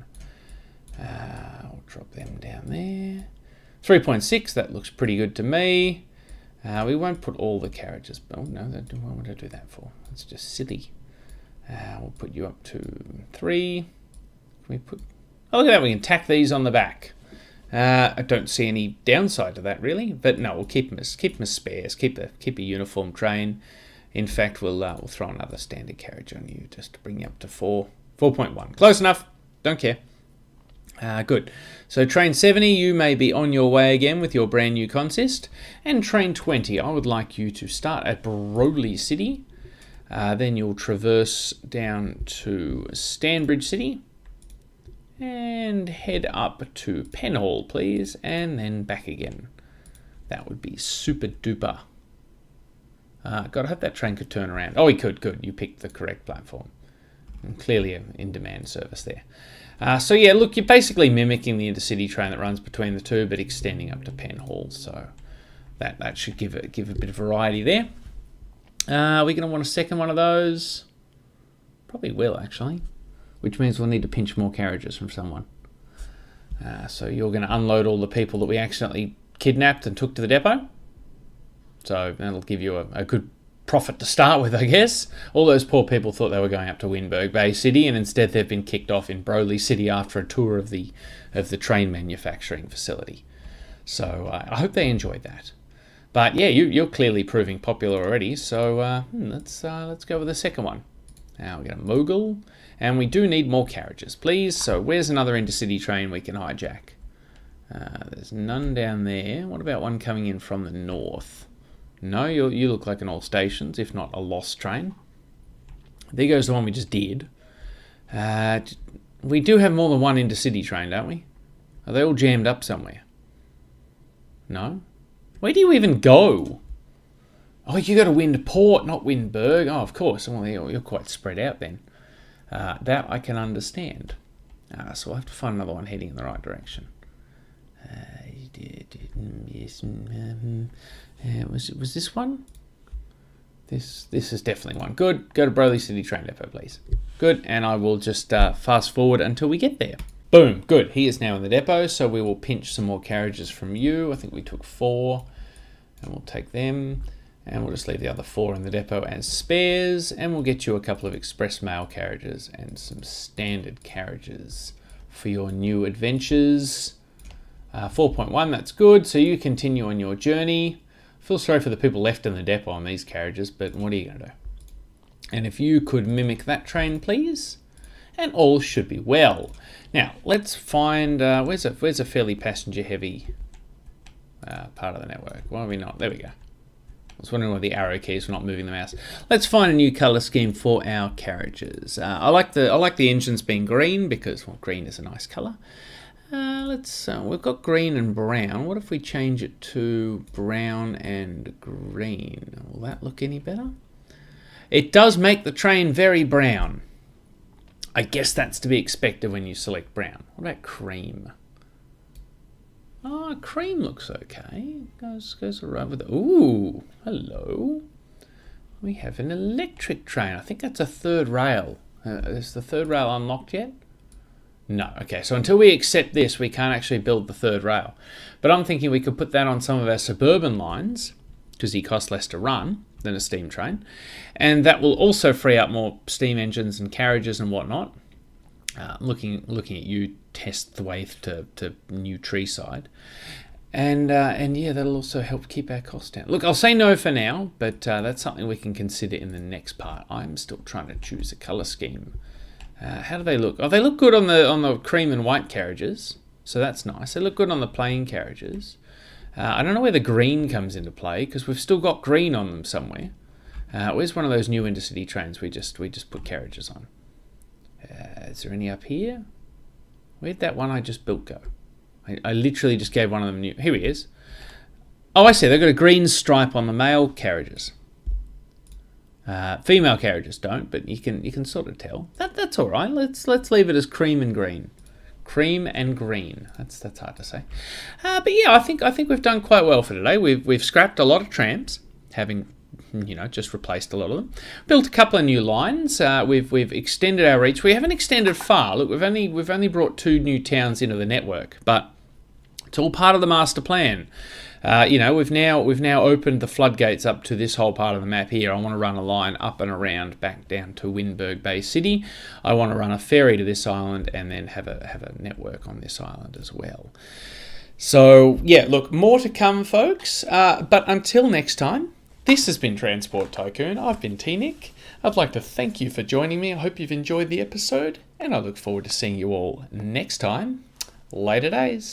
I'll drop them down there. 3.6, that looks pretty good to me. We won't put all the carriages. Oh no, what would I do that for? That's just silly. We'll put you up to 3. Can we put? Oh, look at that! We can tack these on the back. I don't see any downside to that really, but no, we'll keep them as spares. Keep a uniform train, In fact, we'll throw another standard carriage on you just to bring you up to 4.1. Close enough. Don't care. Good. So train 70, you may be on your way again with your brand new consist. And train 20, I would like you to start at Broadley City. Then you'll traverse down to Stanbridge City. And head up to Penhall, please. And then back again. That would be super duper. God, I hope that train could turn around. Oh, he could. Good. You picked the correct platform. And clearly an in-demand service there. So yeah, look, you're basically mimicking the intercity train that runs between the two, but extending up to Penhall. So that should give a bit of variety there. We're going to want a second one of those. Probably will, actually. Which means we'll need to pinch more carriages from someone. So you're going to unload all the people that we accidentally kidnapped and took to the depot. So that'll give you a good profit to start with, I guess. All those poor people thought they were going up to Windberg Bay City, and instead they've been kicked off in Broadley City after a tour of the train manufacturing facility. So I hope they enjoyed that. But yeah, you're clearly proving popular already. So let's go with the second one. Now we're going to Mogul, and we do need more carriages, please. So where's another intercity train we can hijack? There's none down there. What about one coming in from the north? No, you look like an all stations, if not a lost train. There goes the one we just did. We do have more than one intercity train, don't we? Are they all jammed up somewhere? No? Where do you even go? Oh, you got to Windport, not Windberg. Oh, of course. Well, you're quite spread out then. That I can understand. So I'll have to find another one heading in the right direction. Yes. Was this one? This is definitely one. Good. Go to Broadley City Train Depot, please. Good. And I will just fast forward until we get there. Boom. Good. He is now in the depot, so we will pinch some more carriages from you. I think we took 4, and we'll take them. And we'll just leave the other 4 in the depot as spares, and we'll get you a couple of express mail carriages and some standard carriages for your new adventures. 4.1, that's good. So you continue on your journey. Feel sorry for the people left in the depot on these carriages, but what are you going to do? And if you could mimic that train, please, and all should be well. Now, let's find, where's a fairly passenger-heavy part of the network? Why are we not? There we go. I was wondering why the arrow keys were not moving the mouse. Let's find a new colour scheme for our carriages. I like the engines being green because, well, green is a nice colour. We've got green and brown. What if we change it to brown and green? Will that look any better? It does make the train very brown. I guess that's to be expected when you select brown. What about cream? Oh, cream looks okay. Goes alright with it. Ooh, hello. We have an electric train. I think that's a third rail. Is the third rail unlocked yet? No. Okay, so until we accept this, we can't actually build the third rail. But I'm thinking we could put that on some of our suburban lines, because he costs less to run than a steam train. And that will also free up more steam engines and carriages and whatnot. Looking at you, Tillythwaite to New Treeside. And yeah, that'll also help keep our costs down. Look, I'll say no for now, but that's something we can consider in the next part. I'm still trying to choose a colour scheme. How do they look? Oh, they look good on the cream and white carriages, so that's nice. They look good on the plain carriages. I don't know where the green comes into play, because we've still got green on them somewhere. Where's one of those new intercity trains we just put carriages on? Is there any up here? Where'd that one I just built go? I literally just gave one of them new... Here he is. Oh, I see. They've got a green stripe on the male carriages. Female carriages don't, but you can sort of tell. That's all right. Let's leave it as cream and green. Cream and green. That's hard to say. But yeah, I think we've done quite well for today. We've scrapped a lot of trams, having just replaced a lot of them. Built a couple of new lines. We've extended our reach. We haven't extended far. Look, we've only brought 2 new towns into the network, but it's all part of the master plan. We've now opened the floodgates up to this whole part of the map here. I want to run a line up and around back down to Windberg Bay City. I want to run a ferry to this island and then have a network on this island as well. So yeah, look, more to come, folks. But until next time, This has been Transport Tycoon. I've been T-Nick. I'd like to thank you for joining me. I hope you've enjoyed the episode, and I look forward to seeing you all next time. Later days.